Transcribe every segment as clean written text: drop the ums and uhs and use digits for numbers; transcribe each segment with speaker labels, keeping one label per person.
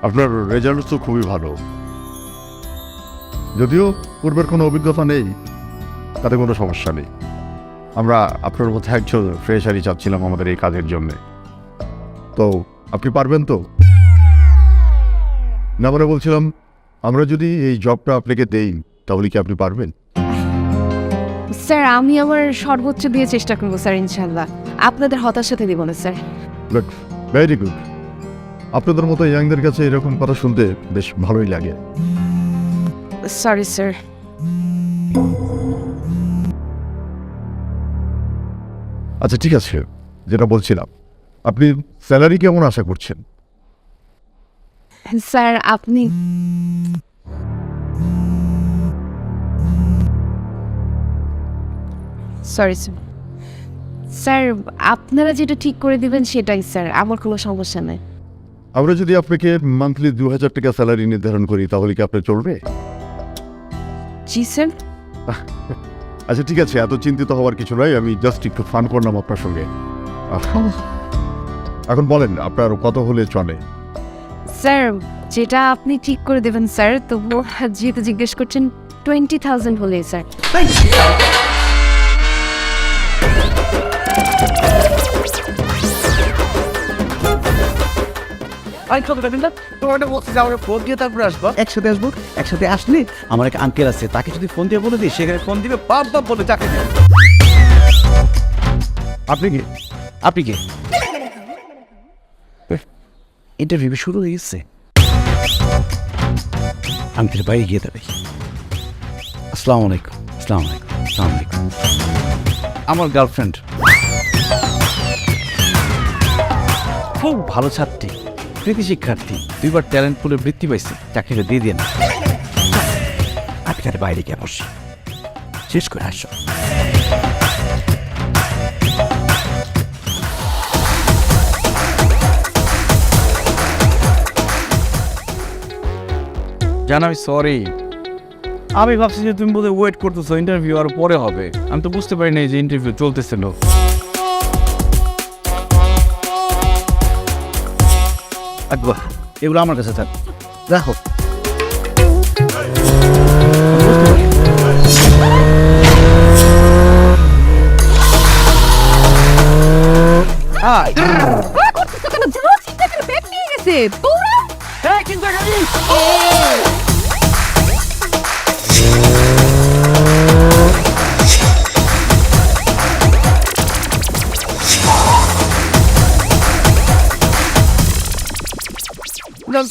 Speaker 1: আপনার রেজাল্ট তো খুবই ভালো, যদিও পূর্বের কোনো অভিজ্ঞতা নেই, তাতে কোনো সমস্যা নেই। আমরা আপনার মধ্যে একজন ফ্রেশারই চাচ্ছিলাম আমাদের এই কাজের জন্য। তো আপনি পারবেন তো? না মানে বলছিলাম, আমরা যদি এই জবটা আপনাকে দেই তাহলে কি আপনি পারবেন?
Speaker 2: স্যার আমি আমার সর্বোচ্চ দিয়ে চেষ্টা করবো স্যার, ইনশাল্লাহ। আপনাদের হতাশাতে দিব না স্যার।
Speaker 1: Good, very good. আপনাদের মতো ইয়াংদের কাছে এরকম কথা শুনতে বেশ ভালোই লাগে।
Speaker 2: Sorry sir.
Speaker 1: আচ্ছা ঠিক আছে, যেটা বলছিলাম, আপনি স্যালারি কেমন আশা করছেন?
Speaker 2: স্যার আপনি সরি স্যার। স্যার আপনারা যেটা ঠিক করে দিবেন সেটাই স্যার, আমার কোনো সমস্যা নেই।
Speaker 1: আমরা যদি আপনাকে মান্থলি 2000 টাকা স্যালারি নির্ধারণ করি তাহলে কি আপনার চলবে?
Speaker 2: জি স্যার।
Speaker 1: আচ্ছা ঠিক আছে, এত চিন্তিত হওয়ার কিছু নয়, আমি জাস্ট একটু ফান করলাম আপনার সঙ্গে। এখন বলেন আপনার কত হলে চলে?
Speaker 2: স্যার যেটা আপনি ঠিক করে দেবেন স্যার, তবু যেহেতু জিজ্ঞেস করছেন 20,000 হলে স্যার।
Speaker 3: ফোন দিয়ে তারপরে আসবো, একসাথে আসবো। একসাথে আসলে আমার এক আঙ্কেল আছে, তাকে যদি ফোন দিয়ে বলে দিই, সেখানে ফোন দিবে বাপ বাপ বলে চাকরি দেবে।
Speaker 1: আপনি কি?
Speaker 3: আপনি কে? ইন্টারভিউ শুরু হয়ে গেছে। আঙ্কেল বাইরে গিয়ে দেবে। আসসালামু আলাইকুম। আসসালামু আলাইকুম। আসসালামু আলাইকুম। আমার গার্লফ্রেন্ড খুব ভালো ছাত্রী, কৃতি শিক্ষার্থী, 2বার ট্যালেন্ট পুলে বৃত্তি পাইছে, চাকরিটা দিয়ে দিয়ে না। আপনি তাহলে বাইরে গিয়ে বসি, শেষ করে আসো।
Speaker 4: জানাবি সরি, আমি ভাবছি যে তুমি বোধহয় ওয়েট করতেছো ইন্টারভিউ আর পরে হবে। আমি তো বুঝতে পারি নাই যে ইন্টারভিউ চলতেছিল।
Speaker 3: আকবা, এগুলো আমার কাছে থাক, রাখো।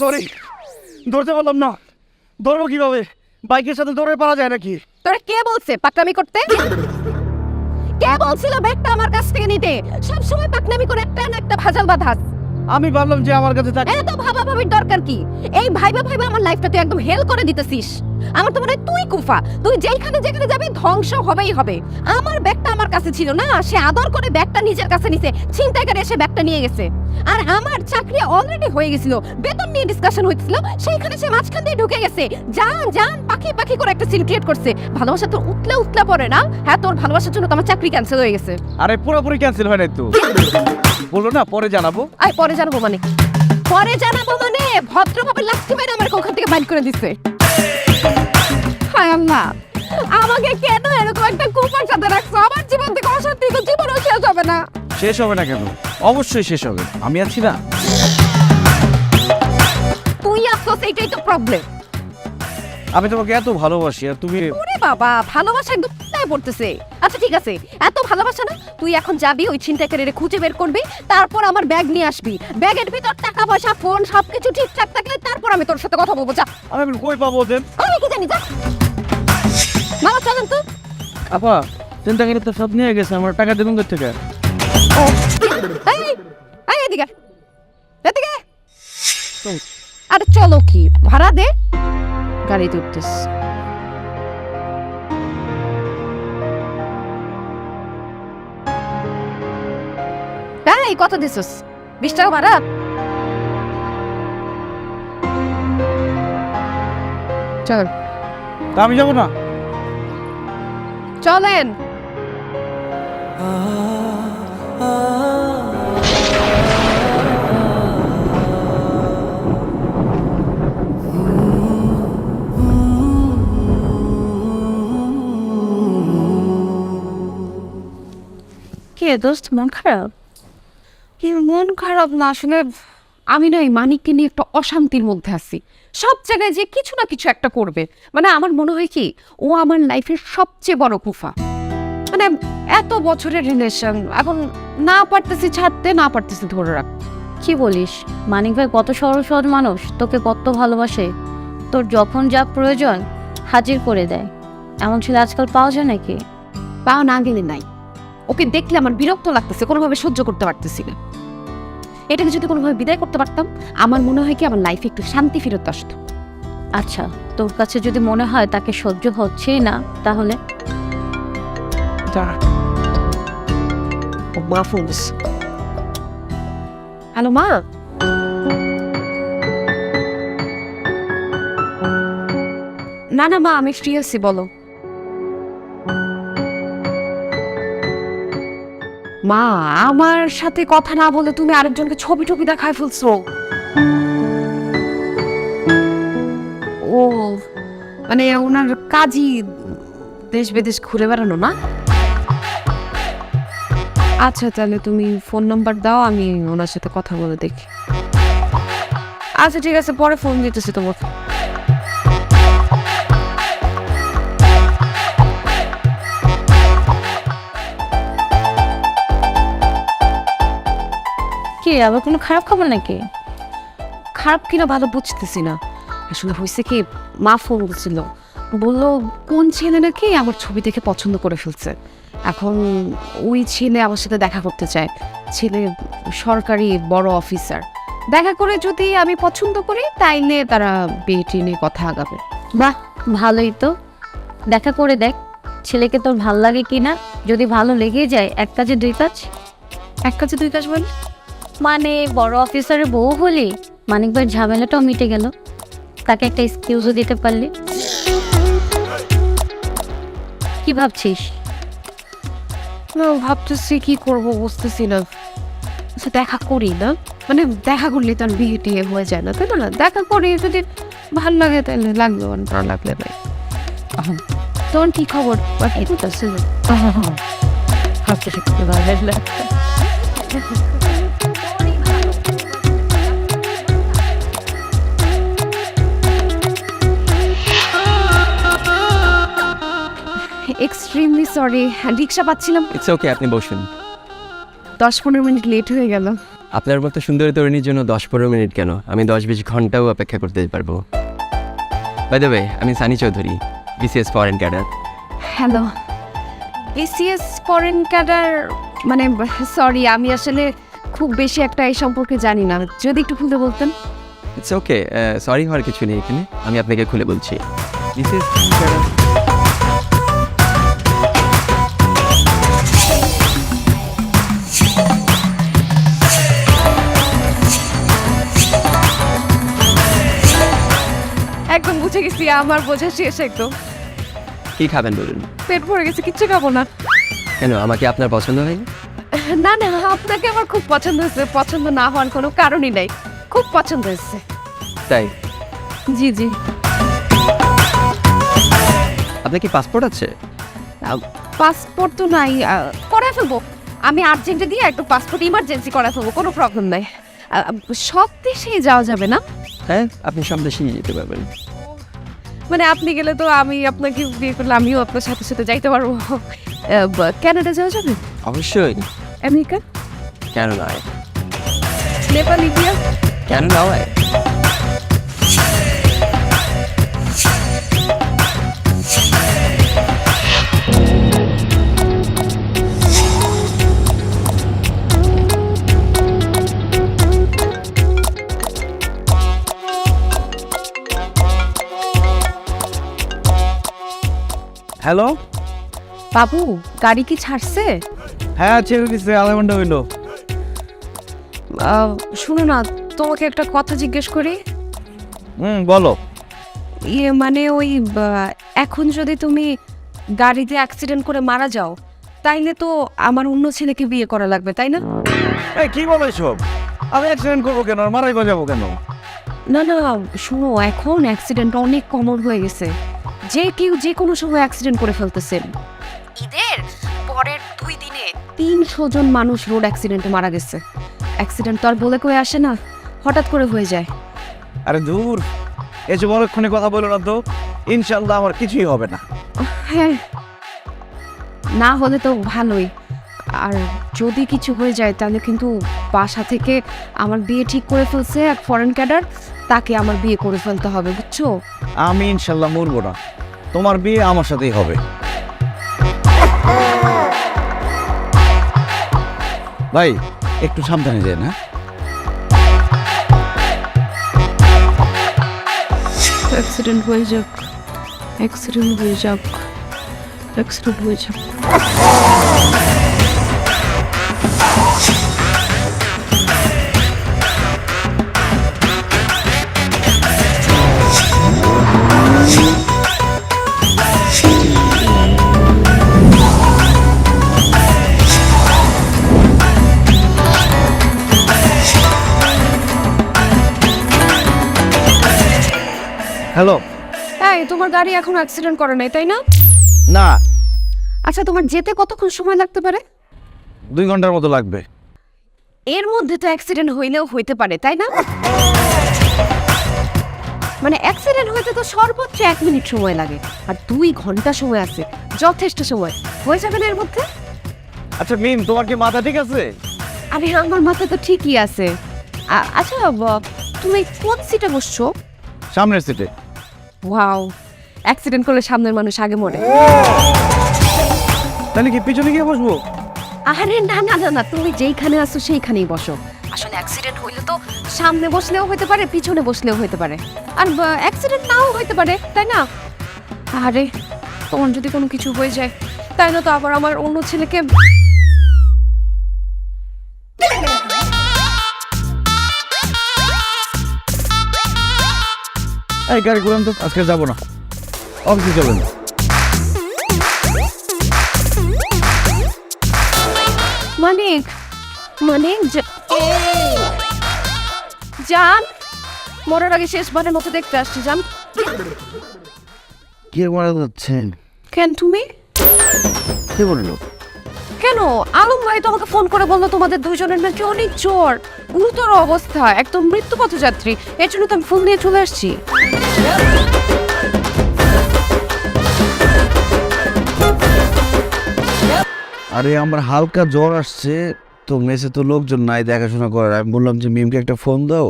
Speaker 5: সরি, ধরতে পারলাম না। ধরবো কিভাবে? বাইকের সাথে দৌড়ে পারা যায় নাকি?
Speaker 2: তোরা কে বলছে পাকনামি করতে? কে বলছিল ব্যাগটা আমার কাছ থেকে নিতে? সব সময় পাকনামি করে একটা না একটা ভাজাল বাঁধাস।
Speaker 5: আমি ভাবলাম যে আমার কাছে থাকে।
Speaker 2: এত ভাবাভাবির দরকার কি? এই ভাইবা ভাইবা আমার লাইফটা তুই একদম হেল করে দিতেছিস। আমার তো মনে হয় তুই কুফা, তুই যেখানে যেখানে যাবি ধ্বংস হবেই হবে। আমার ব্যাগটা আমার কাছে ছিল না, সে আদর করে ব্যাগটা নিজের কাছে নিছে, ছিনতাইকারী এসে ব্যাগটা নিয়ে গেছে। আর আমার চাকরি অলরেডি হয়ে গেছিল, বেতন নিয়ে ডিসকাশন হইছিল, সেইখানে সে মাঝখান দিয়ে ঢুকে গেছে। জান জান পাখি পাখি করে একটা সিন ক্রিয়েট করছে। ভালোবাসা তো উতলা উতলা পড়ে না? হ্যাঁ, তোর ভালোবাসার জন্য তো আমার চাকরি ক্যান্সেল হয়ে গেছে।
Speaker 4: আরে পুরোপুরি ক্যান্সেল হয় নাই তো, বললো না পরে জানাবো।
Speaker 2: আয় পরে জানাবো মানে? পরে জানাবো মানে ভদ্রভাবে লাথি মেরে আমার ওখান থেকে বাইর করে দিছে। হায় আল্লাহ, আমাকে কেন এরকম একটা কুপার সাথে রাখছো? আমার জীবন থেকে অশান্তি তো জীবনও শেষ হবে না।
Speaker 4: শেষ হবে না কেন? অবশ্যই শেষ হবে, আমি আছি না।
Speaker 2: তুই আফসোস, এইটাই তো প্রবলেম।
Speaker 4: আমি তোমাকে এত ভালোবাসি আর তুমি।
Speaker 2: ওরে বাবা, ভালোবাসা একদম কোথায় পড়তেছে? আচ্ছা ঠিক আছে, এত ভালোবাসা না, তুই এখন যাবি ওই ছিনতাইকারীরে খুঁজে বের করবি, তারপর আমার ব্যাগ নিয়ে আসবি। ব্যাগের ভিতর টাকা পয়সা ফোন সবকিছু ঠিকঠাক থাকলে তারপর আমি তোর সাথে কথা বলবো। যা।
Speaker 4: আমি কই পাবো ওদের?
Speaker 2: আমি কি জানি, যা। মামা চলেন তো।
Speaker 4: আপা, চিন্তাকারী তো সব নিয়ে গেছে, আমার টাকা দেবেন কোথা থেকে?
Speaker 2: এই, এই এদিকে, এদিকে। আরে চলো, কি ভাড়া দে, গাড়িতে উঠতেস। এই কত দিছিস? 20 টাকা ভাড়া। চল।
Speaker 4: তা আমি যাবো না।
Speaker 2: চলেন।
Speaker 6: রে দোস্ত, মন খারাপ?
Speaker 2: মন খারাপ না, আসলে আমি না এই মানিককে নিয়ে একটা অশান্তির মধ্যে আছি। সব জায়গায় যে কিছু না কিছু একটা করবে, মানে আমার মনে হয় কি ও আমার লাইফের সবচেয়ে বড় কুফা। মানে এত বছরের রিলেশন, এখন না পারতেছি ছাড়তে, না পারতেছি ধরে রাখতে।
Speaker 6: কি বলিস? মানিক ভাই কত সরল সহজ মানুষ, তোকে কত ভালোবাসে, তোর যখন যা প্রয়োজন হাজির করে দেয়। এমন ছেলে আজকাল পাওয়া যায় নাকি?
Speaker 2: পাওয়া না গেলে নাই। ওকে দেখলে আমার বিরক্ত লাগতেছে, কোনোভাবে সহ্য করতে পারতেছি না। এটাকে যদি কোনোভাবে বিদায় করতে পারতাম, আমার মনে হয় কি আমার লাইফে একটু শান্তি ফেরত আসতো।
Speaker 6: আচ্ছা, তোর কাছে যদি মনে হয় তাকে সহ্য হচ্ছেই না, তাহলে
Speaker 2: মা ফোন দিচ্ছে। হ্যালো মা। না না মা, আমি ফ্রি আছি, বলো। মা, আমার সাথে কথা না বলে তুমি আরেকজনকে ছবি টবি দেখায় ফেলছো। ও মানে ওনার কাজই দেশ বিদেশ ঘুরে বেড়ানো না? আচ্ছা, তাহলে তুমি ফোন নাম্বার দাও, আমি ওনার সাথে কথা বলে দেখি। আচ্ছা ঠিক আছে, পরে ফোন দিতেছি তোমাকে।
Speaker 6: কি আবার কোনো খারাপ খবর নাকি?
Speaker 2: খারাপ কিনা ভালো বুঝতেছি না। আসলে হয়েছে কি, মা ফোন করছিল, বললো কোন ছেলে নাকি আমার ছবি দেখে পছন্দ করে ফেলছে। এখন ওই ছেলে আমার সাথে দেখা করতে চায়। ছেলে সরকারি বড় অফিসার। দেখা করে যদি আমি পছন্দ করি, তাইলে তারা বিয়ে নিয়ে কথা আগাবে।
Speaker 6: বাহ, ভালোই তো। দেখা করে দেখ ছেলেকে তোর ভাল লাগে কি না। যদি ভালো লেগে যায়, এক কাজে দুই কাজ।
Speaker 2: এক কাজে দুই কাজ বলে?
Speaker 6: মানে বড় অফিসারের বউ হলি মানিক ভাইয়ের ঝামেলাটাও মিটে গেল, তাকে একটা এক্সকিউজও দিতে পারলি। কি ভাবছিস?
Speaker 2: না, ভাবতেছি কি করব, বুঝতেছি না। আচ্ছা দেখা করি না, মানে দেখা করলে তো আর বিয়ে টিয়ে হয়ে যায় না, তাই না? দেখা করি, যদি ভাল লাগে তাহলে লাগলো, আর না লাগলে নাই। তোর কি খবর? এক্সট্রিমলি সরি, রিক্সা পাচ্ছিলাম।
Speaker 7: ইটস ওকে, আপনি বসুন।
Speaker 2: 10-15 মিনিট লেট হয়ে গেল।
Speaker 7: আপনার মতো সুন্দরী তরুণীর জন্য 10-15 মিনিট কেন, আমি 10-20 ঘন্টাও অপেক্ষা করতে পারবো। বাই দ্য ওয়ে, আমি Sunny Chowdhury, BCS foreign cadre.
Speaker 2: Hello, BCS foreign cadre? মানে সরি, আমি আসলে খুব বেশি একটা এই সম্পর্কে জানি না, যদি একটু খুলে বলতেন।
Speaker 7: ইটস ওকে, সরি হওয়ার কিছু নেই এখানে, আমি আপনাকে খুলে বলছি। বিসিএস ক্যাডার
Speaker 2: একদম বুঝে গেছি, আমার বোঝা শেষ একদম।
Speaker 7: কী খাবেন বলুন?
Speaker 2: পেট ভরে গেছে, কিচ্ছু খাবো না।
Speaker 7: কেন, আমাকে আপনার পছন্দ হয়নি?
Speaker 2: না না, আপনাকে আমার খুব পছন্দ হয়েছে, পছন্দ না হওয়ার কোনো কারণই নাই, খুব পছন্দ হয়েছে।
Speaker 7: তাই?
Speaker 2: জি জি।
Speaker 7: আপনার কি পাসপোর্ট আছে?
Speaker 2: পাসপোর্ট তো নাই, করা ফেলবো। আমি আর্জেন্টে দিয়ে একটু পাসপোর্ট ইমার্জেন্সি করা ফেলবো, কোনো প্রবলেম নাই। সব দেশেই যাওয়া যাবে না?
Speaker 7: হ্যাঁ, আপনি সব দেশেই যেতে পারবেন।
Speaker 2: মানে আপনি গেলে তো আমি আপনাকে বিয়ে করলে আমিও আপনার সাথে সাথে যাইতে পারবো। কানাডা যাওয়া যাবে?
Speaker 7: অবশ্যই।
Speaker 2: আমেরিকা?
Speaker 7: কেন নয়?
Speaker 2: নেপাল, ইন্ডিয়া?
Speaker 7: কেন নয়?
Speaker 4: হ্যালো,
Speaker 2: বাবু, গাড়ি কি ছাড়ছে?
Speaker 4: হ্যাঁ ছেড়ে দিচ্ছে, আধা ঘন্টা হইলো।
Speaker 2: শুনো না, তোমাকে একটা কথা জিজ্ঞেস করি।
Speaker 4: বলো।
Speaker 2: ইয়ে মানে ওই এখন যদি তুমি গাড়িতে অ্যাক্সিডেন্ট করে মারা যাও, তাইলে তো আমার অন্য ছেলেকে বিয়ে করা লাগবে, তাই না?
Speaker 4: এই কি বলো এসব? আমি অ্যাক্সিডেন্ট করবো কেন, আর মারাই বাজাবো কেন?
Speaker 2: না না, শুনো, এখন অ্যাক্সিডেন্ট অনেক কমন হয়ে গেছে, যে কেউ যে কোনো সময় অ্যাক্সিডেন্ট করে ফেলতেছেন। ঈদের পরের 2 দিনে 3 200 জন মানুষ রোড অ্যাক্সিডেন্টে মারা গেছে। অ্যাক্সিডেন্ট তো আর বলে কয়ে আসে না, হঠাৎ করে হয়ে যায়।
Speaker 4: আরে দূর, এসব অনেকক্ষণে কথা বলো না তো, ইনশাল্লাহ আমার কিছুই হবে না।
Speaker 2: হ্যাঁ, না হলে তো ভালোই। আর যদি কিছু হয়ে যায় তাহলে কিন্তু বাসা থেকে আমার বিয়ে ঠিক করে ফেলছে এক ফরেন ক্যাডার, তাকে আমার বিয়ে করে ফেলতে হবে, বুঝছো?
Speaker 4: আমি ইনশাল্লাহ মরবো না, তোমার বিয়ে আমার সাথেই হবে। ভাই একটু সাবধানে যান, হ্যাঁ?
Speaker 2: অ্যাক্সিডেন্ট হয়ে যাক, অ্যাক্সিডেন্ট হয়ে যাক, অ্যাক্সিডেন্ট হয়ে যাক।
Speaker 4: হ্যালো।
Speaker 2: হ্যাঁ, তোমার গাড়ি এখন অ্যাক্সিডেন্ট করে নাই, তাই না?
Speaker 4: না,
Speaker 2: আচ্ছা, তোমার যেতে কতক্ষণ সময় লাগতে পারে?
Speaker 4: 2 ঘন্টার মতো লাগবে।
Speaker 2: এর মধ্যে তো অ্যাক্সিডেন্ট হইলেও হইতে পারে, তাই না? মানে অ্যাক্সিডেন্ট হইতে তো সর্বোচ্চ 1 মিনিট সময় লাগে, আর 2 ঘন্টা সময় আছে, যথেষ্ট সময়। হয়ে যাবে না এর মধ্যে?
Speaker 4: আচ্ছা মিম, তোমার কি মাথা ঠিক আছে?
Speaker 2: আরে আমার মাথা তো ঠিকই আছে। আচ্ছা, তুমি কোন সিটে বসছো?
Speaker 4: সামনের সিটে।
Speaker 2: ওয়াও, অ্যাক্সিডেন্ট করলে সামনের মানুষ আগে মরে।
Speaker 4: তাহলে কি পিছনে গিয়ে বসবো?
Speaker 2: আরে না না না না, তুমি যেইখানে আছো সেইখানেই বসো। আসলে অ্যাক্সিডেন্ট হইলে তো সামনে বসলেও হইতে পারে, পিছনে বসলেও হইতে পারে, আর অ্যাক্সিডেন্ট নাও হইতে পারে, তাই না? আরে তোমার যদি কোনো কিছু হয়ে যায় তাই না তো আবার আমার অন্য ছেলেকে।
Speaker 4: এই গাড়ি ঘুরান তো, আজকে যাবো না, অফিসে চলেন।
Speaker 2: মানিক, মানিক জান, মরার আগে শেষবারের মতো দেখতে আসছি জান।
Speaker 4: কে মারা যাচ্ছে?
Speaker 2: কেন তুমি?
Speaker 4: কে বললো?
Speaker 2: কেন, আলম ভাই তো আমাকে ফোন করে বললো তোমাদের দুজনের নাকি অনেক জ্বর, গুরুতর অবস্থা, একদম মৃত্যু পথযাত্রী। এর জন্য তো আমি ফোন নিয়ে চলে আসছি।
Speaker 4: আরে আমার হালকা জ্বর আসছে তো, মেসে তো লোকজন নাই দেখাশোনা করার। আমি বললাম যে মিমকে একটা ফোন দাও,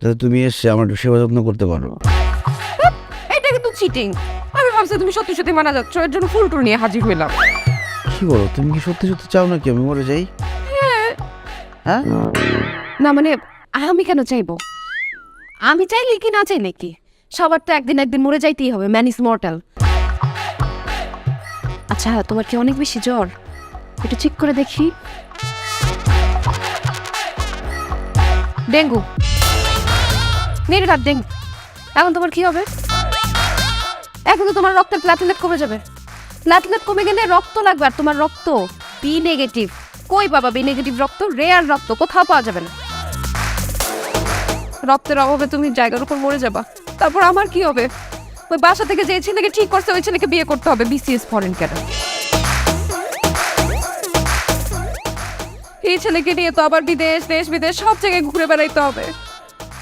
Speaker 4: যাতে তুমি এসে আমার একটু সেবা যত্ন করতে পারো।
Speaker 2: এটা কিন্তু চিটিং। আমি ভাবছি তুমি সত্যি সত্যি মারা যাচ্ছ, এর জন্য ফুল টুল নিয়ে হাজির হইলাম।
Speaker 4: কি বলো, তুমি কি সত্যি সত্যি চাও নাকি আমি মরে যাই? হ্যাঁ,
Speaker 2: না মানে আমি কেন চাইবো? আমি চাইলে কি না চাইলে কি, সবার তো একদিন একদিন মরে যাইতেই হবে, ম্যান ইজ মর্টাল। আচ্ছা, তোমার কি অনেক বেশি জ্বর? একটু চেক করে দেখি। ডেঙ্গু, নির্ঘাত ডেঙ্গু। এখন তোমার কি হবে? এখন তো তোমার রক্তের প্ল্যাটলেট কমে যাবে। প্ল্যাটলেট কমে গেলে রক্ত লাগবে, আর তোমার রক্ত বি নেগেটিভ। কই পাবা বি নেগেটিভ রক্ত? রেয়ার রক্ত, কোথাও পাওয়া যাবে না। রক্তের অভাবে তুমি জায়গার উপর মরে যাবা। তারপর আমার কি হবে? ওই বাসা থেকে যে ছেলেকে ঠিক করছে ওই ছেলেকে বিয়ে করতে হবে, বিসিএস ফরেন ক্যাডার। এই ছেলেকে নিয়ে তো আবার বিদেশ, দেশ বিদেশ সব জায়গায় ঘুরে বেড়াইতে হবে।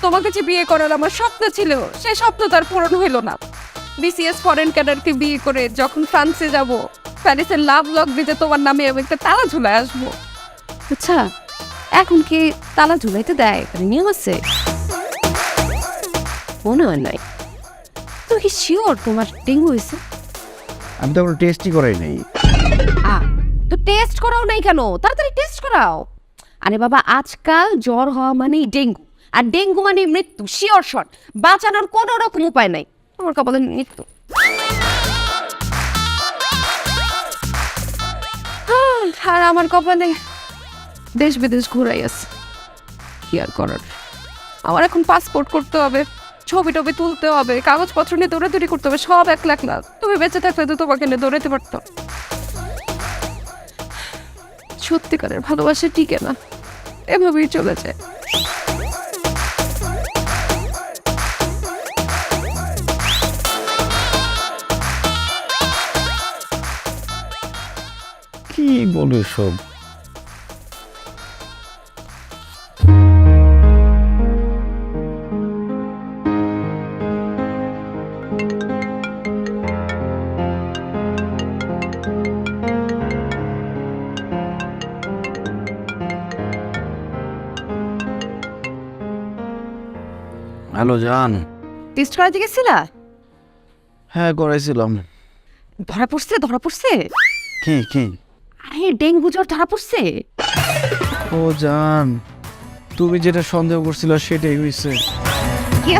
Speaker 2: তোমাকে যে বিয়ে করার আমার স্বপ্ন ছিল, সেই স্বপ্ন তার পূরণ হইল না। বিসিএস ফরেন ক্যাডারকে বিয়ে করে যখন ফ্রান্সে যাব, প্যারিসের লাভ লক দিতে তোমার নামে আমি একটা তালা ঝুলায় আসবো। আচ্ছা, এখন কি তালা ঝুলাইতে দেয়? মানে নিয়ম আছে? মনে হয় নাই। তুমি কি শিওর তোমার ডেঙ্গু হয়েছে?
Speaker 4: আমি তো কোনো টেস্টই করাই নাই।
Speaker 2: তো টেস্ট করাও নাই কেন? তাড়াতাড়ি টেস্ট করাও। আরে বাবা, আজকাল জ্বর হওয়া মানেই ডেঙ্গু, আর ডেঙ্গু মানে মৃত্যু, শিওর শট। বাঁচানোর কোনো রকম উপায় নাই। আমার কপালে মৃত্যু। আর আমার কপালে দেশ বিদেশ ঘুরাই আছে। কি আর করার, আমার এখন পাসপোর্ট করতে হবে, ছবি টবি তুলতে হবে, কাগজপত্র নিয়ে দৌড়াদৌড়ি করতে হবে, সব 1 লাখ লাখ। তুমি বেঁচে থাকলে তো তোমাকে নিয়ে দৌড়াতে পারতাম। সত্যিকারের ভালোবাসা টিকে না, এভাবেই চলে যায়।
Speaker 4: কি বলো সব? হ্যালো জান।
Speaker 2: টেস্ট করাতে গেছিলা?
Speaker 4: হ্যাঁ করাইছিলাম।
Speaker 2: ধরা পড়ছে ধরা পড়ছে?
Speaker 4: কি কি?
Speaker 2: আরে ডেঙ্গু জ্বর ধরা পড়ছে।
Speaker 4: ও জান, তুমি যেটা সন্দেহ করছিলে সেটাই হয়েছে।
Speaker 2: কি?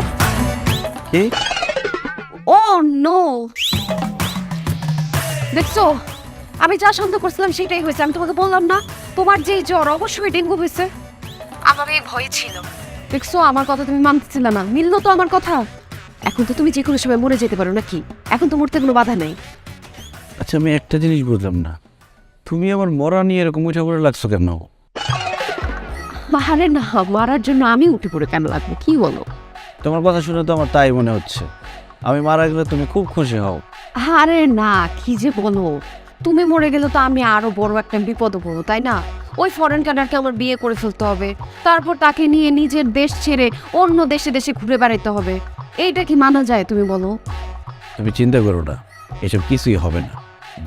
Speaker 4: কি?
Speaker 2: ও নো, দেখছো আমি যা সন্দেহ করছিলাম সেটাই হয়েছে। আমি তোমাকে বললাম না তোমার যে জ্বর অবশ্যই ডেঙ্গু হয়েছে। আমার এই ভয় ছিল। দেখছো আমার কথা তুমি মানতেছিলে না, মিললো তো আমার কথা। এখন তো তুমি যে কোনো সময় মরে যেতে পারো নাকি? এখন তো মরতে কোনো বাধা নেই।
Speaker 4: আচ্ছা আমি একটা জিনিস বুঝলাম না, তুমি আমার মরা নিয়ে এরকম উঠে পড়ে লাগছো কেন?
Speaker 2: আরে না, মারার জন্য আমি উঠে পড়ে কেন লাগবে? কি বলো?
Speaker 4: তোমার কথা শুনে তো আমার তাই মনে হচ্ছে। আমি মারা গেলে তুমি খুব খুশি হও।
Speaker 2: আরে না, কি যে বলো, তুমি মরে গেলে তো আমি আরো বড় একটা বিপদে পড়বো, তাই না? ওই ফরেন কান্ট্রিকে আমার বিয়ে করে ফেলতে হবে, তারপর তাকে নিয়ে নিজের দেশ ছেড়ে অন্য দেশে দেশে ঘুরে বেড়াতে হবে। এইটা কি মানা যায় তুমি বলো?
Speaker 4: তুমি চিন্তা করো না, এসব কিছুই হবে না।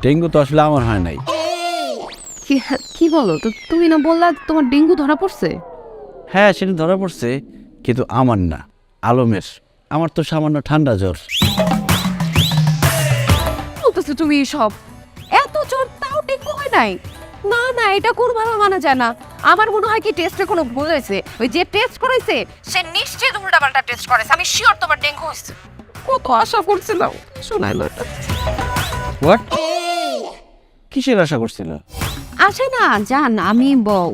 Speaker 4: ডেঙ্গু তো আসলে আমার হয় নাই।
Speaker 2: কি বলো তো? তুমি না বললা তোমার ডেঙ্গু ধরা পড়ছে?
Speaker 4: হ্যাঁ সেটা ধরা পড়ছে, কিন্তু আমার না, আলমের। আমার তো সামান্য ঠান্ডা জ্বর।
Speaker 2: বলতেছো তুমি সব? এত জ্বর তাও ডেঙ্গু হয় নাই? না না, এটা কোনোভাবে মানা যায় না। আমার মনে হয় কি টেস্টে কোনো ভুল হয়েছে। ওই যে টেস্ট করেছে সে নিশ্চয়ই উল্টাপাল্টা টেস্ট করেছে। আমি শিওর তোমার ডেঙ্গু হয়েছে। কত আশা করছিলাম, শোনাইলো এটা।
Speaker 4: হোয়াট? কিসের আশা করছিল?
Speaker 2: আচ্ছা না জান, আমি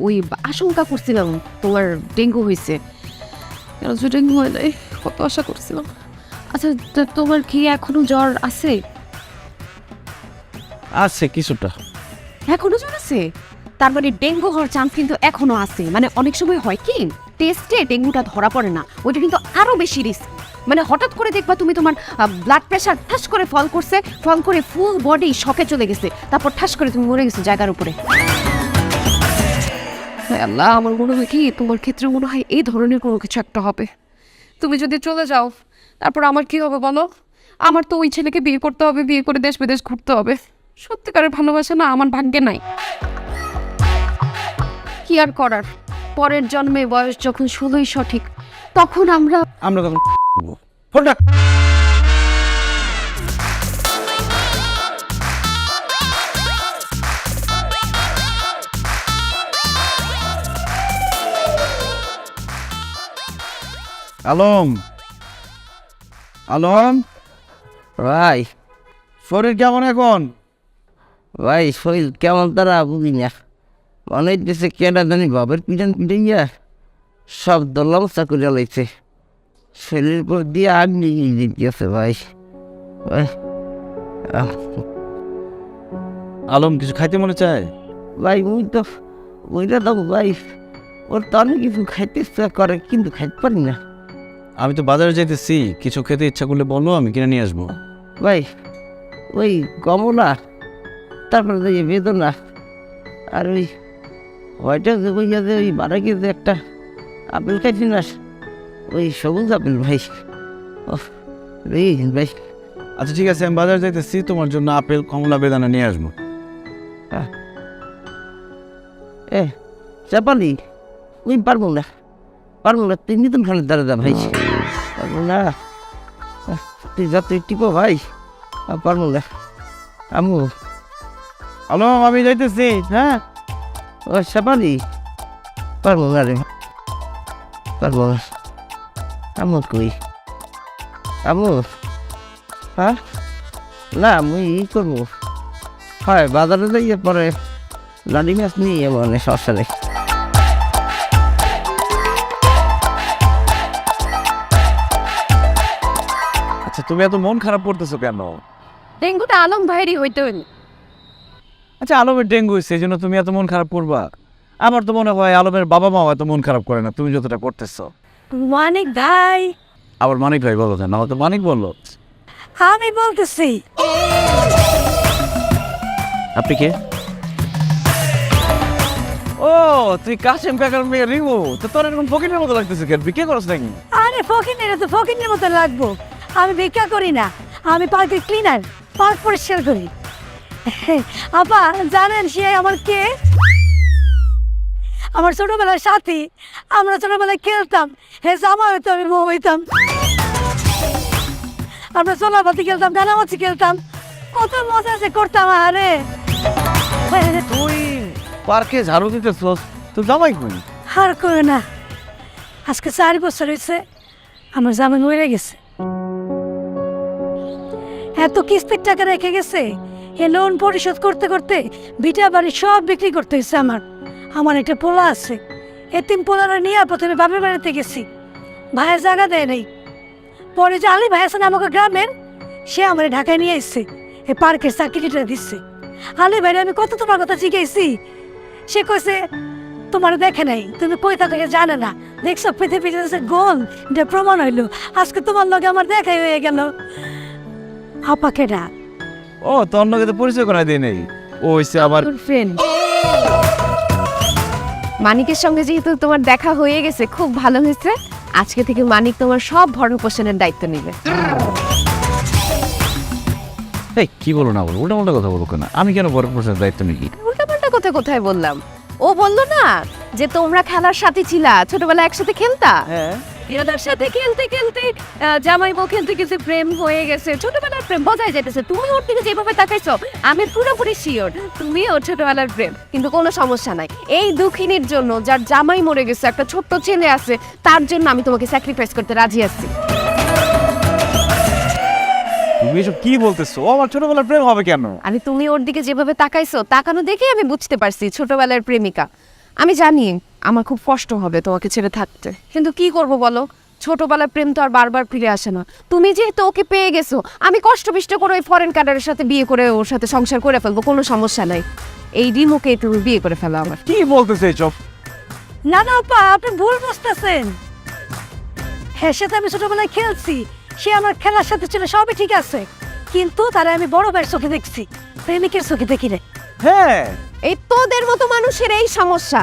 Speaker 2: ওই আশঙ্কা করছিলাম তোমার ডেঙ্গু হয়েছে। ডেঙ্গু হয় নাই, কত আশা করছিলাম। আচ্ছা তোমার কি এখনো জ্বর আছে?
Speaker 4: আছে কিছুটা।
Speaker 2: এখনো জ্বর আছে? তার মানে ডেঙ্গু হওয়ার চান্স কিন্তু এখনো আছে। মানে অনেক সময় হয় কি টেস্টে ডেঙ্গুটা ধরা পড়ে না, ওইটা কিন্তু আরো বেশি রিস্ক। মানে হঠাৎ করে দেখবা তুমি তোমার ব্লাড প্রেশার ঠাস করে ফল করছে, ফল করে ফুল বডি শকে চলে গেছে, তারপর ঠাস করে তুমি মরে গেছো জায়গার উপরে। আল্লাহ, আমার মনে হয় কি তোমার ক্ষেত্রে মনে হয় এই ধরনের কোনো কিছু একটা হবে। তুমি যদি চলে যাও তারপর আমার কি হবে বলো? আমার তো ওই ছেলেকে বিয়ে করতে হবে, বিয়ে করে দেশ বিদেশ ঘুরতে হবে। সত্যিকারের ভালোবাসা না আমার ভাগ্যে নাই। কি আর করার, পরের জন্মে বয়স যখন 16ই সঠিক, তখন আমরা
Speaker 4: তখন ফোনটা আলম। আলম
Speaker 8: ভাই
Speaker 4: শরীর কেমন এখন?
Speaker 8: ভাই শরীর কেমন তারা বুঝি না, মনে হইতেছে কেনা জানি বাবার পিছন পিটাইয়া সব দলমসা করে লাইছে, শরীরের উপর দিয়ে আগ্নি দিতেছে ভাই। ভাই
Speaker 4: আলম কিছু খাইতে মনে চায়?
Speaker 8: ভাই ওইটা তো ভাই, ওর তো অনেক কিছু খাইতে ইচ্ছা করে কিন্তু খাইতে পারি না।
Speaker 4: আমি তো বাজারে যাইতেছি, কিছু খেতে ইচ্ছা করলে বলো, আমি কিনে নিয়ে আসবো।
Speaker 8: ভাই ওই কমলা, তারপরে যে বেদনা, আর ওই ওইটা যে বইয়া যে ওই বারা যে একটা আপেল খাইছি না, ওই সবুজ আপেল ভাই। ও ভাই
Speaker 4: আচ্ছা ঠিক আছে, আমি বাজারে যাইতেছি, তোমার জন্য আপেল কমলা বেদানা নিয়ে আসবো।
Speaker 8: চাপালি ওই পারবো না, তুই নিতুন খানের দ্বারা যা ভাই, পারবো না। তুই যা তুই টিপো ভাই, পারবো না আমু।
Speaker 4: আলম আমি যাইতেছি। হ্যাঁ
Speaker 8: ও চাপালি পারবো না রে, পারবো না। আমু কই আমু? হ্যাঁ না আমি ই করবো, হয় বাজারে যাইয়ে পরে লাডি মাছ নিয়ে মানে সমস্যা নেই।
Speaker 4: আচ্ছা তুমি এত মন খারাপ করতেছো কেন?
Speaker 2: ডেঙ্গুটা আলম ভাইয়েরই হইতে হইল।
Speaker 4: আচ্ছা আলমের ডেঙ্গু হয়েছে, এই জন্য তুমি এত মন খারাপ করবা? আমার তো মনে হয় আলমের বাবা মাও এত মন খারাপ করে না তুমি যতটা করতেছো।
Speaker 9: মানিক ভাই,
Speaker 4: আবার মানিক ভাই বলো না, তো মানিক বললো।
Speaker 9: আমি বলতেছি।
Speaker 4: আপনি কে? ও তুই কাশেম কাকার মেয়ে রিমু, তো তোর এরকম ফকিরের মতো লাগতেছে কেন? বিকে করছ নাকি?
Speaker 9: আরে ফকিনের তো ফকিনের মতো লাগবো, আমি ভিক্ষা করি না, আমি পার্কের ক্লিনার, পার্ক পরিষ্কার করি। আপা জানেন সে আমার কে? আমার ছোটবেলার সাথী, আমরা ছোটবেলায় খেলতাম, হে জামা হইতো আমি বউ হইতাম। আমরা চলাপাতি খেলতাম, ডানামাছি খেলতাম, কত মজা যে করতাম। আরে
Speaker 4: তুই পার্কে ঝাড়ু দিতেছস, তো জামাই কই?
Speaker 9: আর করে না, আজকে 4 বছর হয়েছে আমার জামাই মরে গেছে। এত কিস্তির টাকা রেখে গেছে, এ লোন পরিশোধ করতে করতে ভিটা বাড়ি সব বিক্রি করতে হয়েছে। আমার একটা পোলা আছে, এতিম পোলারা নিয়ে প্রথমে বাপের বাড়িতে গেছি, ভাইয়ের জায়গা দেয় নাই। পরে যে আলী ভাই আছে না আমাকে গ্রামের, সে আমার ঢাকায় নিয়ে এসছে, এই পার্কের চাকরিটা দিচ্ছে। আলী ভাইরে আমি কত তোমার কথা শিখেছি, সে কইছে তোমার দেখে নাই, তুমি কই থাকো জানে না, দেখছো পৃথিবীতে গোল, এটা প্রমাণ হইলো। আজকে তোমার লগে আমার দেখাই হয়ে গেল। আপাকে না,
Speaker 4: ও তোর লগে তো পরিচয় করাই দেই নাই, ও হইছে আমার
Speaker 2: তোর ফ্রেন্ড মানিকের সঙ্গে যেহেতু তোমার দেখা হয়ে গেছে, খুব ভালো হয়েছে। আজকে থেকে মানিক তোমার সব ভরণ পোষণের দায়িত্ব নেবে।
Speaker 4: এই কি বলো না বলো, উল্টা উল্টা কথা বলো কেন? আমি কেন বড় প্রশ্নের দায়িত্ব নিই?
Speaker 2: উল্টাপাল্টা কথা কোথায় বললাম? ও বললো না যে তোমরা খেলার সাথে ছিলা, ছোটবেলায় একসাথে খেলতা।
Speaker 5: হ্যাঁ,
Speaker 2: এনাদের সাথে খেলতে খেলতে জামাই বউ খেলতে খেলতে প্রেম হয়ে গেছে, ছোটবেলার প্রেম বোঝাই যাইতেছে। তুমি ওর দিকে যেভাবে তাকাইছো, আমি পুরোপুরি শিওর তুমি ওর ছোটবেলার প্রেম। কিন্তু কোনো সমস্যা নাই, এই দুঃখিনীর জন্য, যার জামাই মরে গেছে, একটা ছোট্ট ছেলে আছে, তার জন্য আমি তোমাকে স্যাক্রিফাইস করতে রাজি আছি।
Speaker 4: তুমি এসব কি বলতেছো? ও আমার ছোটবেলার প্রেম হবে কেন?
Speaker 2: আমি তুমি ওর দিকে যেভাবে তাকাইছো, তাকানো দেখে আমি বুঝতে পারছি ছোটবেলার প্রেমিকা। আমি জানি আমার খুব কষ্ট হবে তোমাকে ছেড়ে থাকতে, কিন্তু কি করব বলো, ছোটবেলার প্রেম তো আর বারবার ফিরে আসে না। তুমি যেহেতু ওকে পেয়ে গেছো, আমি কষ্ট বিষ্ট করে ওই ফরেন কাডারের সাথে বিয়ে করে ওর সাথে সংসার করে ফেলবো, কোনো সমস্যা নাই। এই রিমোকে তুমি বিয়ে করে ফেলো আমার।
Speaker 4: কি বলতেছে এইসব?
Speaker 9: না না আপা, আপনি ভুল বুঝতেছেন। হ্যাঁ, সাথে আমি ছোটবেলায় খেলছি, সে আমার খেলার সাথে ছিল, সবই ঠিক আছে, কিন্তু তারা আমি বড় ভাইয়ের চোখে দেখছি, প্রেমিকের চোখে দেখি রে।
Speaker 4: হ্যাঁ,
Speaker 2: এই তোদের মতো মানুষের এই সমস্যা।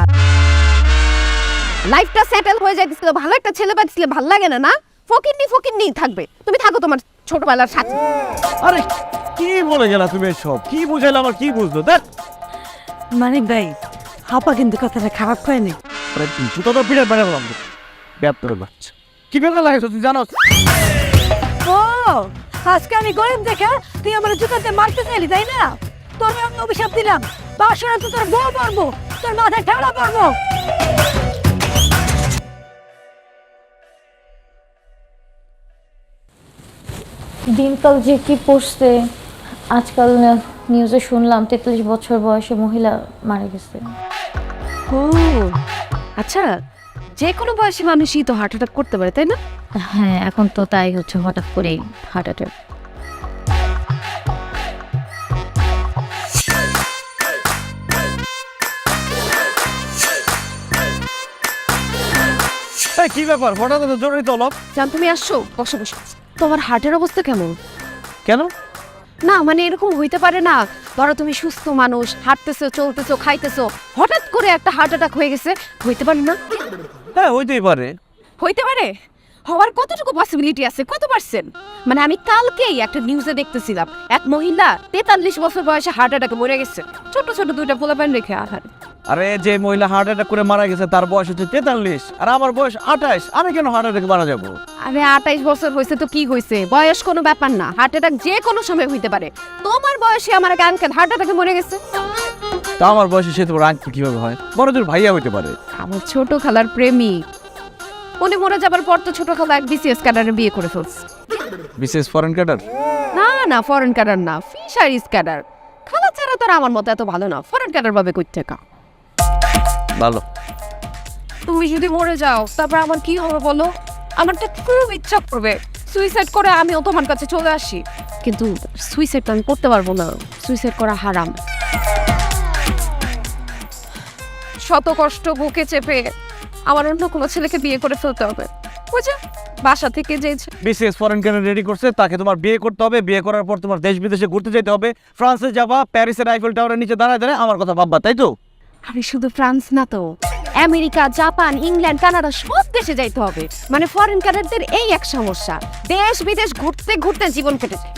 Speaker 2: লাইফটা সেটেল হয়ে যাইতেছিল, ভালো একটা ছেলে পাচ্ছিলে, ভাল লাগে না না? ফকিন্নি থাকবে, তুমি থাকো তোমার ছোটবেলার সাথে।
Speaker 4: আরে কি বলে গেলা তুমি এসব? কি বুঝাইলে আমার কি বুঝলো? দেখ
Speaker 9: মানিক ভাই, আপা কিন্তু কথাটা খারাপ করেনি।
Speaker 4: জুতো তো পিঠে বেড়ে বললাম, ব্যাপারে বাচ্চা কি বেলা লাগে তুই জানো?
Speaker 9: ও আজকে আমি গরিব দেখে তুই আমার জুতাতে মারতে চাইলি, তাই না? তোর আমি অভিশাপ দিলাম, বাসরা তো তোর বউ পড়বো, তোর মাথায় ঠেলা পড়বো।
Speaker 6: দিনকাল যে কি পড়ছে, আজকাল নিউজে শুনলাম 43 বছর বয়সে মহিলা মারা গেছে।
Speaker 2: ও আচ্ছা, যে কোনো বয়সী মানুষই তো হার্ট অ্যাটাক করতে পারে, তাই না?
Speaker 6: হ্যাঁ, এখন তো তাই হচ্ছে, হঠাৎ করেই হার্ট অ্যাটাক।
Speaker 4: কি ব্যাপার, হঠাৎ এত জরুরি তলব
Speaker 2: জান, তুমি আসছো, বসো বসো। তোমার হার্টের অবস্থা কেমন?
Speaker 4: কেন?
Speaker 2: না মানে এরকম হইতে পারে না, ধরো তুমি সুস্থ মানুষ, হাঁটতেছো, চলতেছো, খাইতেছো, হঠাৎ করে একটা হার্ট অ্যাটাক হয়ে গেছে, হইতে পারে না?
Speaker 4: হ্যাঁ হইতেই পারে।
Speaker 2: হইতে পারে, হওয়ার কতটুকু পসিবিলিটি আছে, কত পার্সেন্ট? মানে আমি কালকেই একটা নিউজে দেখতেছিলাম, এক মহিলা 43 বছর বয়সে হার্ট অ্যাটাকে মরে গেছে, ছোট ছোট 2টা পোলাপান রেখে।
Speaker 4: আরে যে মহিলা হার্ট অ্যাটাক করে মারা গেছে তার বয়স হচ্ছে 43 আর আমার বয়স 28, আমি কেন হার্ট অ্যাটাকে মারা যাবো?
Speaker 2: আরে 28 বছর হয়েছে তো কি হয়েছে, বয়স কোনো ব্যাপার না, হার্ট অ্যাটাক যে কোনো সময় হইতে পারে। তোমার বয়সে আমার এক আঙ্কেল হার্ট অ্যাটাকে মরে গেছে।
Speaker 4: তা আমার বয়সে সে তোমার আঙ্কেল কিভাবে হয়? বড়দের ভাইয়া হইতে পারে।
Speaker 2: আমার ছোট খালার প্রেমিক, উনি মরে যাবার পর তো ছোট খালা এক বিসিএস ক্যাডারে বিয়ে করে ফেলছে।
Speaker 4: বিশেষ ফরেন ক্যাডার?
Speaker 2: না না, ফরেন ক্যাডার না, ফিশারিজ ক্যাডার। খালা ছাড়া তো আর আমার মতো এত ভালো না, ফরেন ক্যাডার পাবে কই থেকে?
Speaker 4: ভালো।
Speaker 2: তুমি যদি মরে যাও তারপর আমার কি হবে বলো? আমার তো খুব ইচ্ছা করবে সুইসাইড করে আমিও তোমার কাছে চলে আসি, কিন্তু সুইসাইড তো আমি করতে পারবো না, সুইসাইড করা হারাম। শত কষ্ট বুকে চেপে আমার অন্য কোনো ছেলেকে বিয়ে করে ফেলতে হবে, বুঝছো? বাসা থেকে যেয়েছে
Speaker 4: বিশেষ ফরেন ক্যাডার রেডি করছে, তাকে তোমার বিয়ে করতে হবে, বিয়ে করার পর তোমার দেশ বিদেশে ঘুরতে যেতে হবে, ফ্রান্সে যাবা, প্যারিসের আইফেল টাওয়ারের নিচে দাঁড়ায় দাঁড়ায় আমার কথা ভাববা, তাই তো?
Speaker 2: আরে শুধু ফ্রান্স না তো, আমেরিকা, জাপান, ইংল্যান্ড, কানাডা সব দেশে যাইতে হবে। মানে ফরেন কানাডাদের এই এক সমস্যা, দেশ বিদেশ ঘুরতে ঘুরতে জীবন কেটে যায়।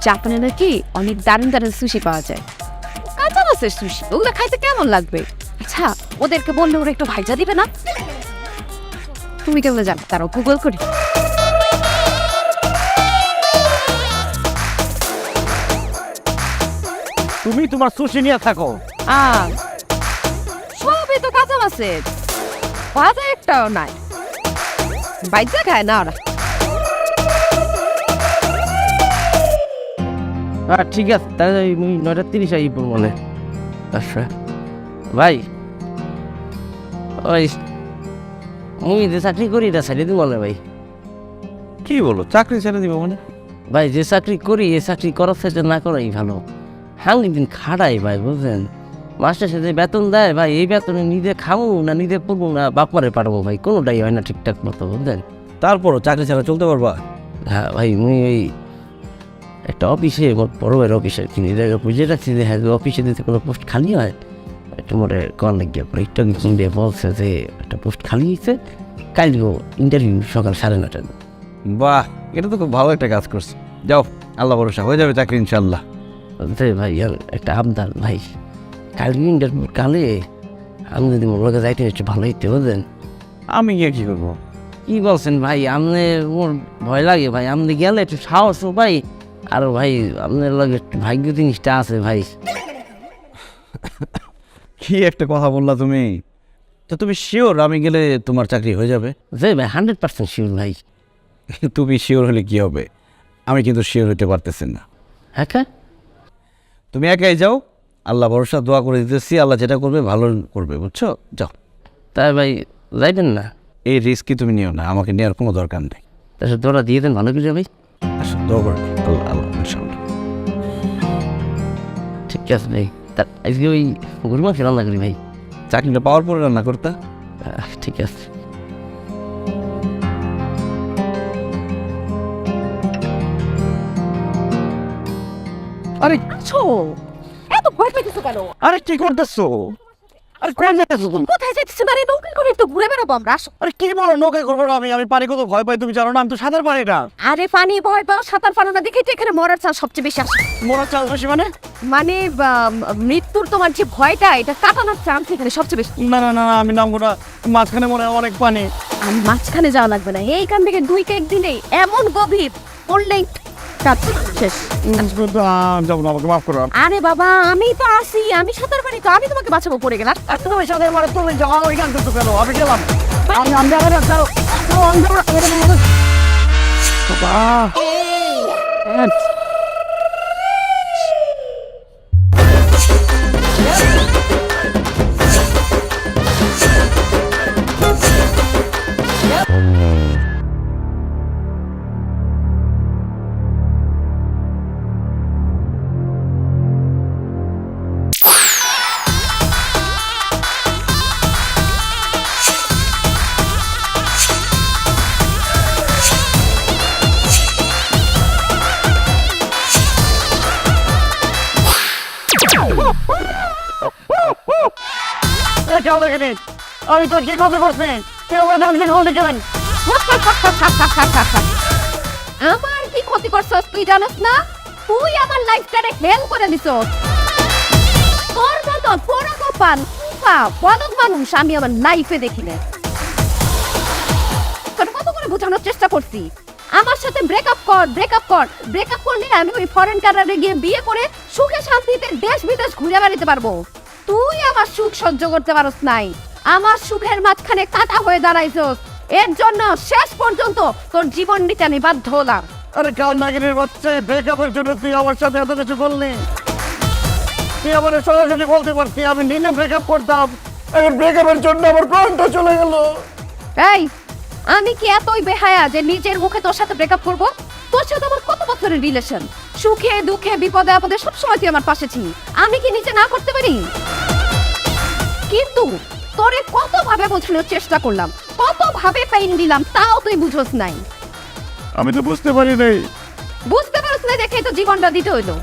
Speaker 2: জাপানে নাকি অনেক দারুণ দারুণ সুশি পাওয়া যায়, কাঁচা মাছের সুশি, ওগুলো খাইতে কেমন লাগবে? আচ্ছা ওদেরকে বললে ওরা একটু ভাইজা দিবে না? তুমি কেমন জানো? তারাও গুগল করি।
Speaker 5: আমার সুশি নিয়ে থাকো।
Speaker 2: সবই তো কাঁচা মাছের, ভাজা একটাও নাই, বাইজা খায় না ওরা।
Speaker 8: ঠিক আছে, তাহলে মুই 9:30 আইব মনে। আচ্ছা ভাই, ওই মুই যে চাকরি করি এটা ছেড়ে দিব মনে ভাই।
Speaker 3: কি বলো, চাকরি ছেড়ে দিব মানে?
Speaker 8: ভাই যে চাকরি করি এই চাকরি করার সাথে না করাই ভালো। হাঙ্গি দিন খাড়াই ভাই, বুঝলেন? মাস্টার সাথে বেতন দেয় ভাই, এই বেতনে নিজে খাবো না নিজে পড়বো না বাপ মারে পাঠাবো ভাই, কোনোটাই হয় না ঠিকঠাক মতো, বুঝলেন?
Speaker 3: তারপরও চাকরি ছাড়া চলতে পারবা?
Speaker 8: হ্যাঁ ভাই, মুই ওই একটা অফিসে বড় ভাইয়ের অফিসে কিনে জায়গা বুঝে রাখছি যে হ্যাঁ অফিসে যদি কোনো পোস্ট খালি হয় একটু মোটে কল লাগিয়ে পরে একটু কিনতে বলছে যে একটা পোস্ট খালি হয়েছে, কাল ইন্টারভিউ সকাল 9:30।
Speaker 3: বাহ, এটা তো খুব ভালো একটা কাজ করছে। যাও, আল্লাহ ভরসা, হয়ে যাবে চাকরি ইনশাল্লাহ।
Speaker 8: যে ভাই আর একটা আবদার ভাই, কালকে ইন্টারভিউ কালে আমি যদি মোর লোকে যাইতে একটু ভালো হইতে, বুঝলেন?
Speaker 3: আমি গিয়ে কি করবো?
Speaker 8: কি বলছেন ভাই, আপনি মোর ভয় লাগে ভাই, আপনি গেলে একটু সাহস ভাই। আর ভাই আপনার লগে একটু ভাগ্য জিনিসটা আছে ভাই।
Speaker 3: কি একটা কথা বললা তুমি? তো তুমি শিওর আমি গেলে তোমার চাকরি হয়ে যাবে?
Speaker 8: যে ভাই 100% শিওর ভাই।
Speaker 3: তুমি শিওর হলে কি হবে, আমি কিন্তু শিওর হতে পারতেছি না।
Speaker 8: হ্যাঁ,
Speaker 3: তুমি একাই যাও, আল্লাহ ভরসা, দোয়া করে দিতেছি, আল্লাহ যেটা করবে ভালো করবে, বুঝছো? যাও।
Speaker 8: তাই ভাই যাইবেন না?
Speaker 3: এই রিস্কই তুমি নিও না, আমাকে নেওয়ার কোনো দরকার নেই।
Speaker 8: তার দোয়া দিয়ে দেন ভালো করে ভাই।
Speaker 3: আসো, দোয়া করে দিই। আল্লাহ আল্লাহ ইনশাআল্লাহ।
Speaker 8: ঠিক আছে ভাই, তার আজকে ওই গরু মাংস রান্না করি ভাই।
Speaker 3: চাকরিটা পাওয়ার পরে রান্না করতা?
Speaker 8: ঠিক আছে।
Speaker 5: আরে
Speaker 2: আছো এত ভয় পাইতেছো কেন?
Speaker 5: আরে কি করতেছো? আরে কোন যাইতেছো তুমি?
Speaker 2: কোথায় যাইতেছো? আরে নৌকা করে একটু ঘুরে বেড়াবো আমরা, আসো।
Speaker 5: আরে কি বলো, নৌকায় করবো না? আমি পানি কত ভয় পাই তুমি জানো না? আমি তো সাঁতার পারি না।
Speaker 2: আরে পানি ভয় পাও, সাঁতার পারো না দেখেই তো এখানে মরার চান্স সবচেয়ে বেশি আসে।
Speaker 5: মোরা চাল বেশি মানে?
Speaker 2: মানে মৃত্যুর তোমার যে ভয়টা, এটা কাটানোর চান্স এখানে সবচেয়ে বেশি।
Speaker 5: না না না না, আমি নামবো না, মাঝখানে মনে হয় অনেক পানি।
Speaker 2: আমি মাঝখানে যাওয়া লাগবে না, এইখান থেকে 2 দিনে এমন গভীর পড়লেই কাজ শেষ।
Speaker 5: যাবো না, আমাকে মাফ করো।
Speaker 2: আরে বাবা, আমি তো আসি, আমি সাঁতার পারি তো, আমি তোমাকে বাঁচাবো পড়ে গেলাম।
Speaker 5: আর তুমি সাথে আমার তুমি যাও, ওইখান থেকে কেন? আমি গেলাম, আমি যাবো না, যাও। আমি তো কি কথা করছি, কেউ নাম দেখবেন।
Speaker 2: আমার কি ক্ষতি করছস তুই জানাস না? তুই আমার লাইফটারে হেল করে দিছস। তোর মতো পোড়া কপাল বদক মানুষ আমি আমার লাইফে দেখি না। তোর কত করে বোঝানোর চেষ্টা করছি, আমার সাথে ব্রেকআপ কর, ব্রেকআপ করলে আমি ওই ফরেন কান্ট্রিতে গিয়ে বিয়ে করে সুখে শান্তিতে দেশ বিদেশ ঘুরে বেড়াতে পারবো। তুই আমার সুখ সহ্য করতে পারস নাই, আমার সুখের মাঝখানে কাটা হয়ে দাঁড়াইছস। এর জন্য শেষ পর্যন্ত তোর জীবন নিতে আমি বাধ্য হলাম।
Speaker 5: আরে কাল নাগিনের বাচ্চা, ব্রেকআপের জন্য তুই আমার সাথে এত কিছু করলি? তুই আমার সরাসরি বলতে পারতি আমি নিলে ব্রেকআপ করতাম, এখন ব্রেকআপের জন্য আমার প্রাণটা চলে গেল।
Speaker 2: এই, আমি কি এতই বেহায়া যে নিজের মুখে তোর সাথে ব্রেকআপ করব? তোর সাথে আমার কত বছরের রিলেশন, সুখে দুঃখে বিপদে আপদে সবসময় তুই আমার পাশে ছিলি, আমি কি নিজে না করতে পারি? কিন্তু তোরে কত ভাবে বোঝানোর চেষ্টা করলাম, কত ভাবে পেইন দিলাম, তাও তুই বুঝোস নাই।
Speaker 1: আমি তো বুঝতে পারি নাই।
Speaker 2: বুঝতে পারছ না দেখে তো জীবনটা দিতে হইলো।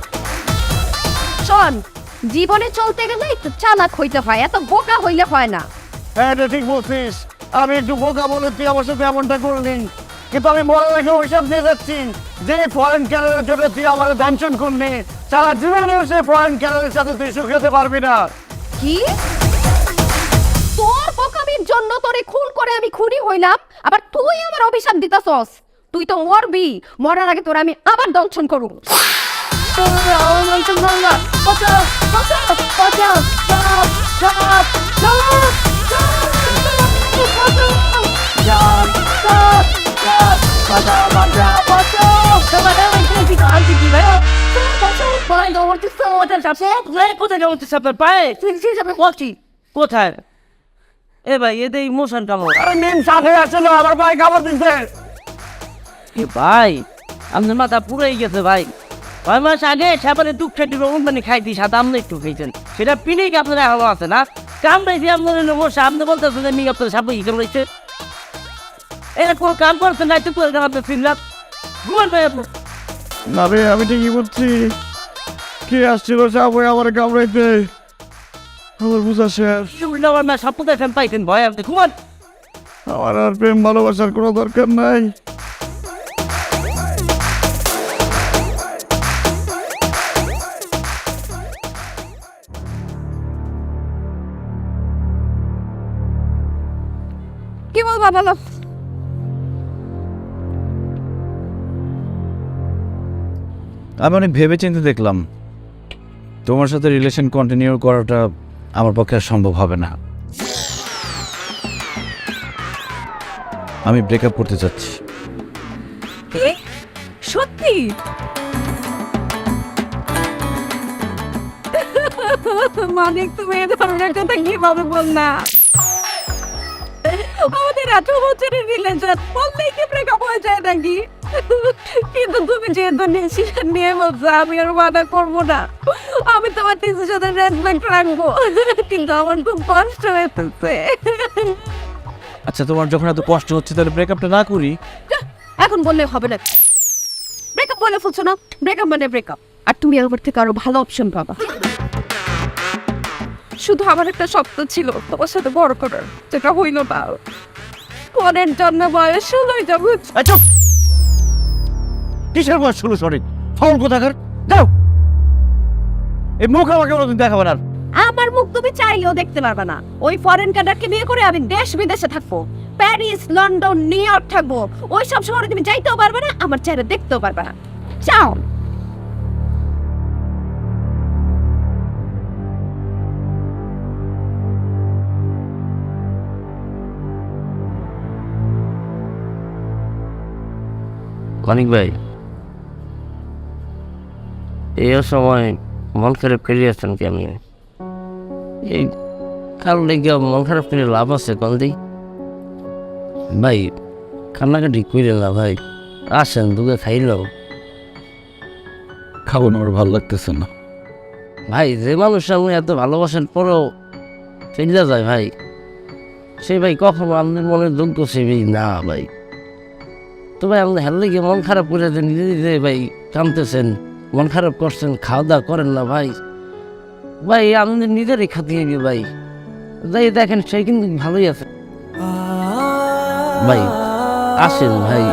Speaker 2: শোন, জীবনে চলতে গেলে একটু চালাক হইতে হয়, এত বোকা হইলে হয় না।
Speaker 5: হ্যাঁ এটা ঠিক বলছিস, আমি একটু বোকা বলে তুই আমার সাথে এমনটা করলি, কিন্তু আমি মনে রেখে হিসাব দিয়ে যাচ্ছি যে ফরেন ক্যারিয়ারের জন্য তুই আমার দংশন করলি, সারা জীবনেও সে ফরেন ক্যারিয়ারের সাথে তুই সুখ হতে পারবি না।
Speaker 2: কি? তোর বোকামির জন্য তোরে খুন করে আমি খুনি হইলাম, আবার তুই আমার অভিশাপ দিতাছস? তুই তো মরবি, মরার আগে তোর আমি আবার দংশন করব।
Speaker 9: আমার মাংস মাল্লা বাঁচাও বাঁচাও বাঁচাও stop stop
Speaker 8: কোথায় এ ভাই এদের ইমোশন কামড়
Speaker 5: আরে মেম সাথে আছে না আমার ভাই খাবার দিচ্ছে
Speaker 8: এ ভাই আপনার মাথা পুরাই গেছে ভাই 6 মাস আগে সাবানে টুক খেতে মানে খাইতি সাদা আপনি একটু খেয়েছেন সেটা পিনেই আপনার এখনো আছে না কামড়াইছি আপনার নেবো সামনে বলতেছেন যে নিয়ে আপনার সাপে কামড়াইছে এরকম কাম করছেন না একটু করে আপনি ফিরলাম ঘুমান ভাই আপনি
Speaker 5: না রে আমি ঠিকই বলছি কে আসছিল সাপে আমার কামড়াইতে আমার বুঝা শেষ
Speaker 8: আমার না স্বপ্ন দেখেন পাইতেন ভয় আপনি ঘুমান
Speaker 5: আমার আর প্রেম ভালোবাসার কোনো দরকার নাই
Speaker 2: কি বলবা বলো?
Speaker 4: আমি অনেক ভেবে চিন্তে দেখলাম তোমার সাথে রিলেশন কন্টিনিউ করাটা আমার পক্ষে আর সম্ভব হবে না। আমি ব্রেকআপ করতে চাচ্ছি।
Speaker 2: সত্যি? মানিক তুমি এ ধরনের কথা কিভাবে বল না? আমাদের এত বছরের রিলেশন বললেই কি ব্রেকআপ হয়ে যায় নাকি? কিন্তু তুমি যেহেতু ডিসিশন নিয়ে বলছো আমি আর বাধা করবো না, আমি তোমার ডিসিশনের রেসপেক্ট রাখবো, কিন্তু আমার খুব কষ্ট হয়েছে।
Speaker 4: আচ্ছা তোমার যখন এত কষ্ট হচ্ছে তাহলে ব্রেকআপটা না করি।
Speaker 2: এখন বললে হবে না, ব্রেকআপ বলে ফেলছো না, ব্রেকআপ মানে ব্রেকআপ, আর তুমি এর উপর থেকে আরো ভালো অপশন পাবা। শুধু আমার একটা স্বপ্ন ছিল তোমার সাথে বড় করার, যেটা হইল না। পরের জন্য বয়স হলোই যাবো।
Speaker 5: চুপ কিসের বয়স ষোলো সরি ফোন কোথাকার যাও এই মুখ আমাকে কোনোদিন দেখাবো না।
Speaker 2: আমার মুখ তুমি চাইলেও দেখতে পারবে না। ওই ফরেন কান্ট্রিকে বিয়ে করে আমি দেশ বিদেশে থাকবো, প্যারিস লন্ডন নিউ ইয়র্ক থাকবো। ওই সব শহরে তুমি যাইতেও পারবে না, আমার চেহারা দেখতেও পারবে না। চাও
Speaker 8: মানিক ভাই এই সময় মন খারাপ করে আছেন কেমনি? এই কারণ লেগে মন খারাপ করে লাভ আছে কলদি ভাই? কান্নাকাটি করে না ভাই, আসেন দুগে খাইল।
Speaker 4: খাবো না, আমার ভালো লাগতেছে না।
Speaker 8: ভাই যে মানুষ আপনি এত ভালোবাসেন পরেও ফেলে যায় ভাই, সে ভাই কখনো আপনার মনের যোগ্য সে না ভাই। তো ভাই আপনি হেললে গিয়ে মন খারাপ করে নিজে নিজে ভাই কামতেছেন, মন খারাপ করছেন, খাওয়া দাওয়া করেন না ভাই। ভাই আপনি নিজেরই খাতিয়ে গিয়ে ভাই যাই দেখেন সে কিন্তু ভালোই আছে ভাই, আসেন ভাই।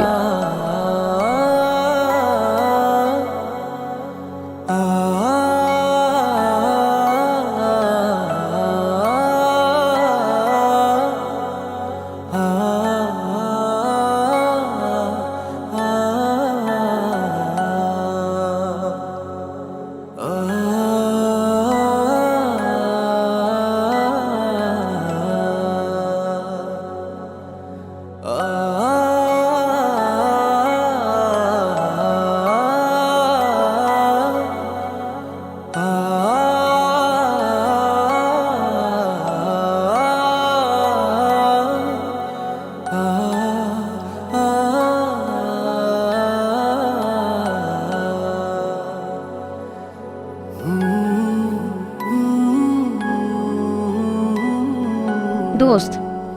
Speaker 6: দোস্ত,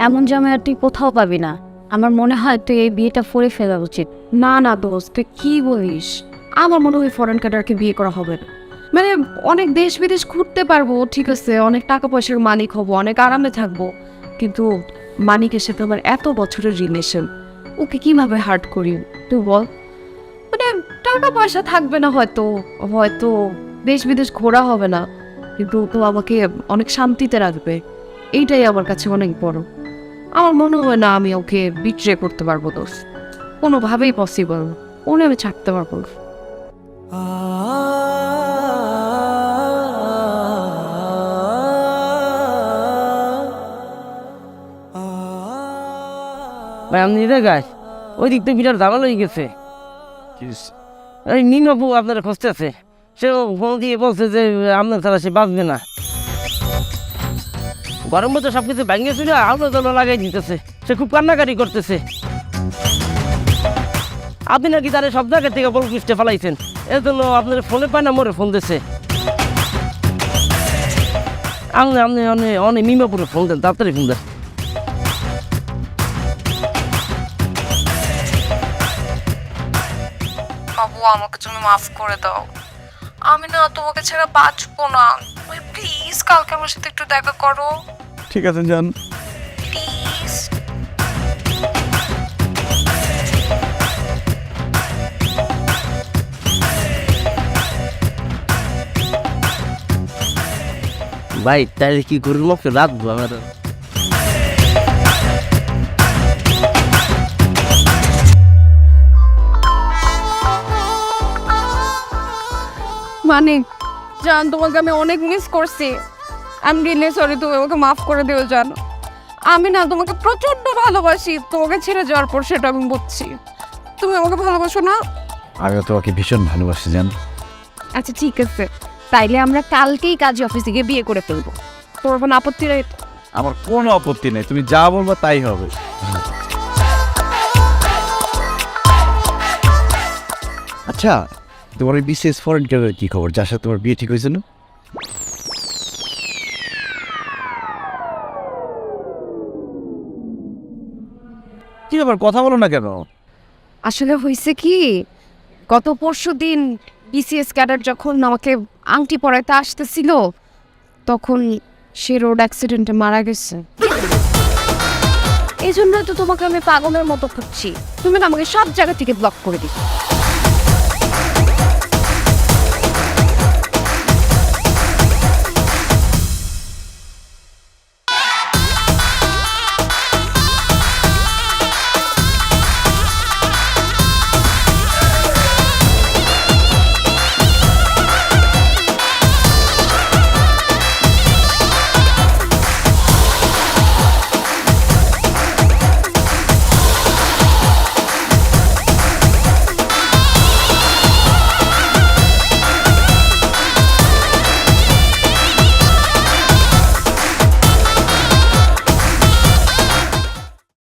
Speaker 6: এমন জামাই আর তুই কোথাও পাবি না। আমার মনে হয় তুই এই বিয়েটা করে ফেলা উচিত।
Speaker 2: না না দোস্ত, তুই কি বলিস? আমার মনে হয় ফরেন কান্ট্রিকে বিয়ে করা হবে না। মানে অনেক দেশ বিদেশ ঘুরতে পারবো, ঠিক আছে, অনেক টাকা পয়সার মালিক হবো, অনেক আরামে থাকবো, কিন্তু মানিকের সাথে আমার এত বছরের রিলেশন, ওকে কিভাবে হার্ট করি তুই বল? মানে টাকা পয়সা থাকবে না, হয়তো হয়তো দেশ বিদেশ ঘোরা হবে না, কিন্তু তো আমাকে অনেক শান্তিতে রাখবে। এইটাই আমার কাছে অনেক বড়। আমার মনে হয় না আমি ওকে বিট্রে করতে পারবো দোস্ত, কোনোভাবেই পসিবল। ওনে আমি ছাড়তে পারবো না।
Speaker 8: ভাই আপনি দেখায় ওই দিক থেকে বিরাট ঝামেলা হয়ে গেছে। এই নিনবু আপনারা খুঁজতেছে, সে ফোন দিয়ে বলছে যে আপনার ছাড়া সে বাঁচবে না। গরম মতো সব কিছু ভেঙে ছিল, আপনার জন্য লাগাই দিতেছে, সে খুব কান্নাকাটি করতেছে। আপনি নাকি তারা সব জায়গা থেকে বল কিস্টে ফেলাইছেন, এর জন্য আপনার ফোনে পায় না, মোরে ফোন দিচ্ছে। আপনি আপনি অনেক মিমাপুরে ফোন দেন, তাড়াতাড়ি ফোন দেন।
Speaker 2: বাবু আমাকে তুমি মাফ করে দাও, আমি না তোমাকে ছাড়া বাঁচবো না। তুমি প্লিজ কালকে আমার সাথে একটু দেখা করো
Speaker 3: ঠিক আছে যান।
Speaker 2: প্লিজ।
Speaker 8: ভাই তাহলে কি করবো, আমাকে রাখবো আমার।
Speaker 2: মানে জান তোমাকে আমি অনেক মিস করছি। আমি রিয়েলি সরি, তুমি আমাকে মাফ করে দিও জান। আমি না তোমাকে প্রচন্ড ভালোবাসি, তোমাকে ছেড়ে যাওয়ার পর সেটা আমি বুঝছি। তুমি আমাকে ভালোবাসো না?
Speaker 3: আমিও তোমাকে ভীষণ ভালোবাসি জান।
Speaker 2: আচ্ছা ঠিক আছে, তাইলে আমরা কালকেই কাজী অফিসে গিয়ে বিয়ে করে ফেলবো। তোমার কোনো আপত্তি নেই?
Speaker 3: আমার কোনো আপত্তি নেই, তুমি যা বলবা তাই হবে। আচ্ছা তোমার ওই বিশেষ ফরেন ক্যারিয়ার কি খবর, যার সাথে তোমার বিয়ে ঠিক হয়েছে না? কি ব্যাপার, কথা বলো না কেন?
Speaker 2: আসলে হয়েছে কি, গত পরশু দিন বিসিএস ক্যাডার যখন আমাকে আংটি পরাইতে আসতেছিল, তখন সে রোড অ্যাক্সিডেন্টে মারা গেছে। এই জন্য তো তোমাকে আমি পাগলের মতো খুঁজছি, তুমি না আমাকে সব জায়গা থেকে ব্লক করে দিচ্ছ।